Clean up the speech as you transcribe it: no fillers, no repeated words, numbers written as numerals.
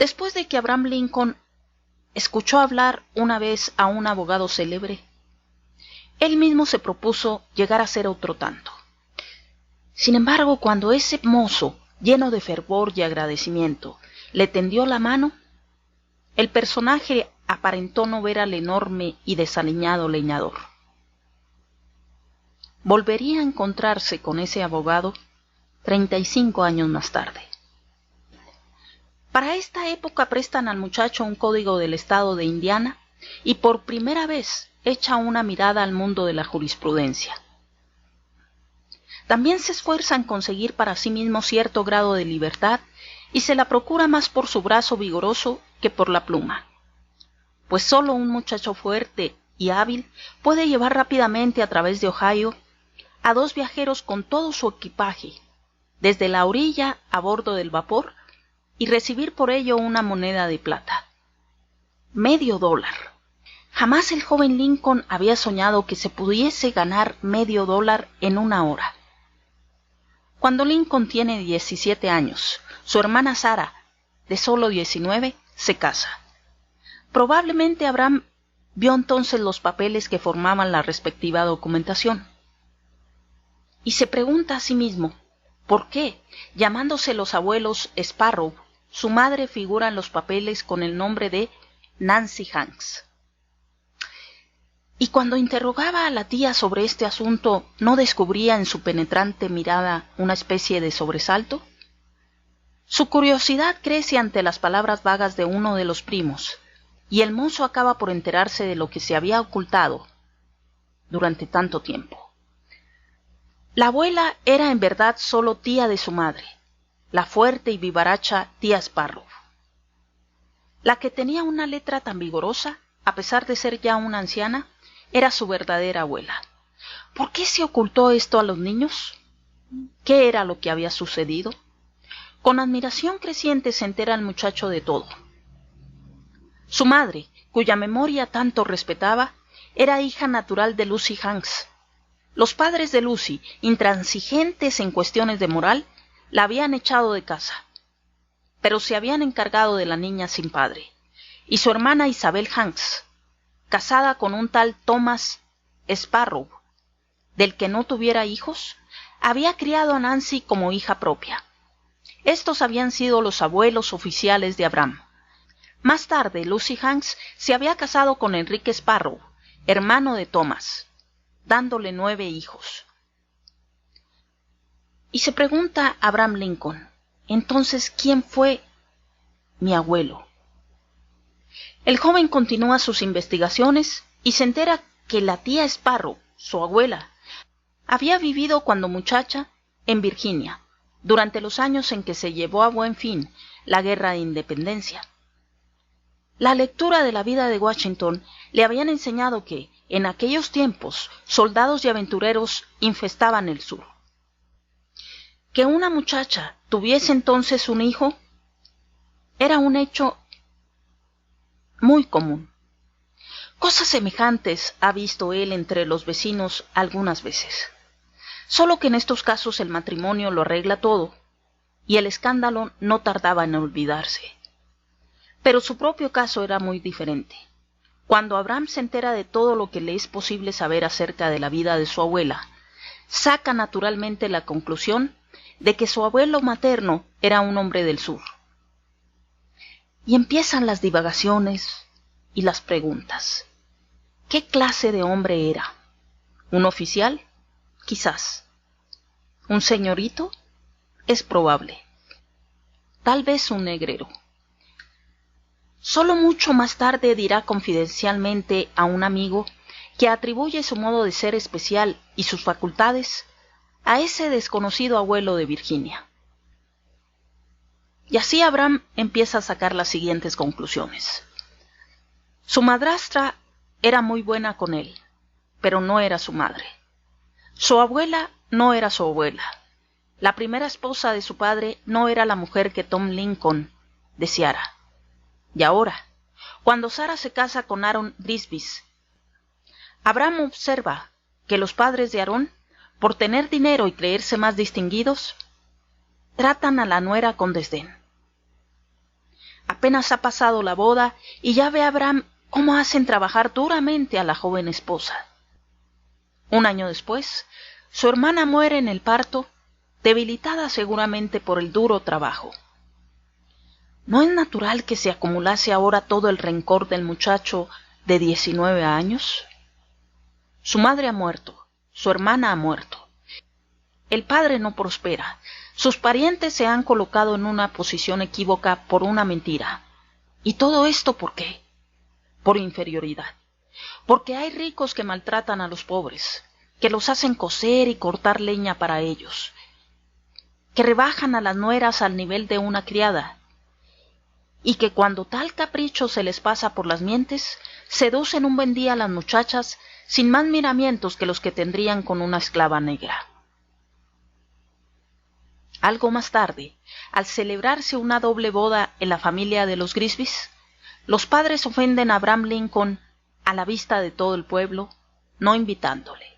Después de que Abraham Lincoln escuchó hablar una vez a un abogado célebre, él mismo se propuso llegar a ser otro tanto. Sin embargo, cuando ese mozo, lleno de fervor y agradecimiento, le tendió la mano, el personaje aparentó no ver al enorme y desaliñado leñador. Volvería a encontrarse con ese abogado 35 años más tarde. Para esta época prestan al muchacho un código del estado de Indiana y por primera vez echa una mirada al mundo de la jurisprudencia. También se esfuerza en conseguir para sí mismo cierto grado de libertad y se la procura más por su brazo vigoroso que por la pluma, pues solo un muchacho fuerte y hábil puede llevar rápidamente a través de Ohio a dos viajeros con todo su equipaje, desde la orilla a bordo del vapor, y recibir por ello una moneda de plata. $0.50. Jamás el joven Lincoln había soñado que se pudiese ganar $0.50 en una hora. Cuando Lincoln tiene 17 años, su hermana Sarah, de solo 19, se casa. Probablemente Abraham vio entonces los papeles que formaban la respectiva documentación. Y se pregunta a sí mismo, ¿por qué, llamándose los abuelos Sparrow, su madre figura en los papeles con el nombre de Nancy Hanks? Y cuando interrogaba a la tía sobre este asunto, ¿no descubría en su penetrante mirada una especie de sobresalto? Su curiosidad crece ante las palabras vagas de uno de los primos, y el mozo acaba por enterarse de lo que se había ocultado durante tanto tiempo. La abuela era en verdad solo tía de su madre, la fuerte y vivaracha tía Sparrow. La que tenía una letra tan vigorosa, a pesar de ser ya una anciana, era su verdadera abuela. ¿Por qué se ocultó esto a los niños? ¿Qué era lo que había sucedido? Con admiración creciente se entera el muchacho de todo. Su madre, cuya memoria tanto respetaba, era hija natural de Lucy Hanks. Los padres de Lucy, intransigentes en cuestiones de moral, la habían echado de casa, pero se habían encargado de la niña sin padre, y su hermana Isabel Hanks, casada con un tal Thomas Sparrow, del que no tuviera hijos, había criado a Nancy como hija propia. Estos habían sido los abuelos oficiales de Abraham. Más tarde, Lucy Hanks se había casado con Enrique Sparrow, hermano de Thomas, dándole 9 hijos. Y se pregunta Abraham Lincoln, entonces, ¿quién fue mi abuelo? El joven continúa sus investigaciones y se entera que la tía Sparrow, su abuela, había vivido cuando muchacha en Virginia, durante los años en que se llevó a buen fin la Guerra de Independencia. La lectura de la vida de Washington le habían enseñado que, en aquellos tiempos, soldados y aventureros infestaban el sur. Que una muchacha tuviese entonces un hijo era un hecho muy común. Cosas semejantes ha visto él entre los vecinos algunas veces. Solo que en estos casos el matrimonio lo arregla todo, y el escándalo no tardaba en olvidarse. Pero su propio caso era muy diferente. Cuando Abraham se entera de todo lo que le es posible saber acerca de la vida de su abuela, saca naturalmente la conclusión de que su abuelo materno era un hombre del sur. Y empiezan las divagaciones y las preguntas. ¿Qué clase de hombre era? ¿Un oficial? Quizás. ¿Un señorito? Es probable. Tal vez un negrero. Solo mucho más tarde dirá confidencialmente a un amigo que atribuye su modo de ser especial y sus facultades a ese desconocido abuelo de Virginia. Y así Abraham empieza a sacar las siguientes conclusiones. Su madrastra era muy buena con él, pero no era su madre. Su abuela no era su abuela. La primera esposa de su padre no era la mujer que Tom Lincoln deseara. Y ahora, cuando Sarah se casa con Aaron Brisbis, Abraham observa que los padres de Aaron, por tener dinero y creerse más distinguidos, tratan a la nuera con desdén. Apenas ha pasado la boda y ya ve a Abraham cómo hacen trabajar duramente a la joven esposa. Un año después, su hermana muere en el parto, debilitada seguramente por el duro trabajo. ¿No es natural que se acumulase ahora todo el rencor del muchacho de 19 años? Su madre ha muerto, su hermana ha muerto. El padre no prospera, sus parientes se han colocado en una posición equívoca por una mentira. ¿Y todo esto por qué? Por inferioridad. Porque hay ricos que maltratan a los pobres, que los hacen coser y cortar leña para ellos, que rebajan a las nueras al nivel de una criada, y que cuando tal capricho se les pasa por las mientes, seducen un buen día a las muchachas sin más miramientos que los que tendrían con una esclava negra. Algo más tarde, al celebrarse una doble boda en la familia de los Grisbys, los padres ofenden a Abraham Lincoln a la vista de todo el pueblo, no invitándole.